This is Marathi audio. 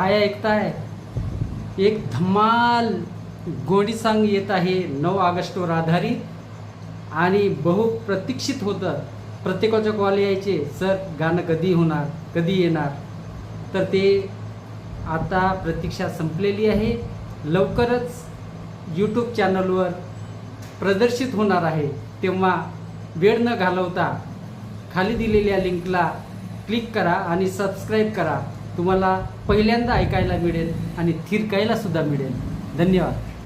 काय ऐकताय, एक धमाल गोडी सॉन्ग येत आहे 9 ऑगस्टवर आधारित आणि बहुप्रतीक्षित होतं. प्रत्येकाचे कॉल यायचे, सर गाणं कधी होणार, कधी येणार. तर ते आता प्रतीक्षा संपलेली आहे. लवकरच यूट्यूब चॅनलवर प्रदर्शित होणार आहे. तेव्हा वेळ न घालवता खाली दिलेल्या लिंकला क्लिक करा आणि सबस्क्राईब करा. तुम्हाला पहिल्यांदा ऐकायला मिळेल आणि थिरकायला सुद्धा मिळेल. धन्यवाद.